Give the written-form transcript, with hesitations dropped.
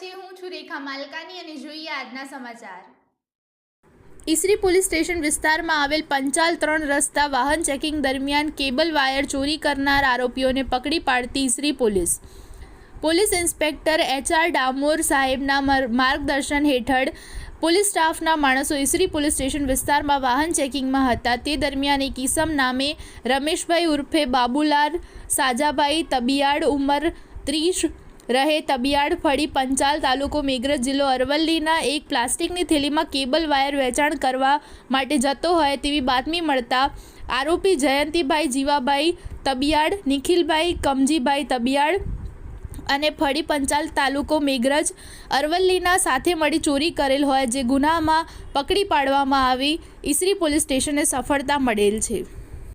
પછી હું છું રેખા માલકાની અને જોઈએ આજના સમાચાર। ઈસરી પોલીસ સ્ટેશન વિસ્તારમાં આવેલ પંચાલ 3 રસ્તા વાહન ચેકિંગ દરમિયાન કેબલ વાયર ચોરી કરનાર આરોપીઓને પકડી પાડતી Isari police inspector HR Damor સાહેબના માર્ગદર્શન હેઠળ પોલીસ સ્ટાફના માણસો ઈસરી પોલીસ સ્ટેશન વિસ્તારમાં વાહન ચેકિંગમાં હતા। તે દરમિયાન એક ઈસમ નામે રમેશભાઈ ઉર્ફે બાબુલાલ સાજાભાઈ તબિયાડ ઉંમર 30 રહે તબિયાડ ફળી પંચાલ તાલુકો મેઘરજ જિલ્લો અરવલ્લીના એક પ્લાસ્ટિકની થેલીમાં કેબલ વાયર વેચાણ કરવા માટે જતો હોય તેવી બાતમી મળતા આરોપી જયંતિભાઈ જીવાભાઈ તબિયાડ, નિખિલભાઈ કમજીભાઈ તબિયાડ અને ફળી પંચાલ તાલુકો મેઘરજ અરવલ્લીના સાથે મળી ચોરી કરેલ હોય જે ગુનામાં પકડી પાડવામાં આવી ઈસરી પોલીસ સ્ટેશને સફળતા મળેલ છે।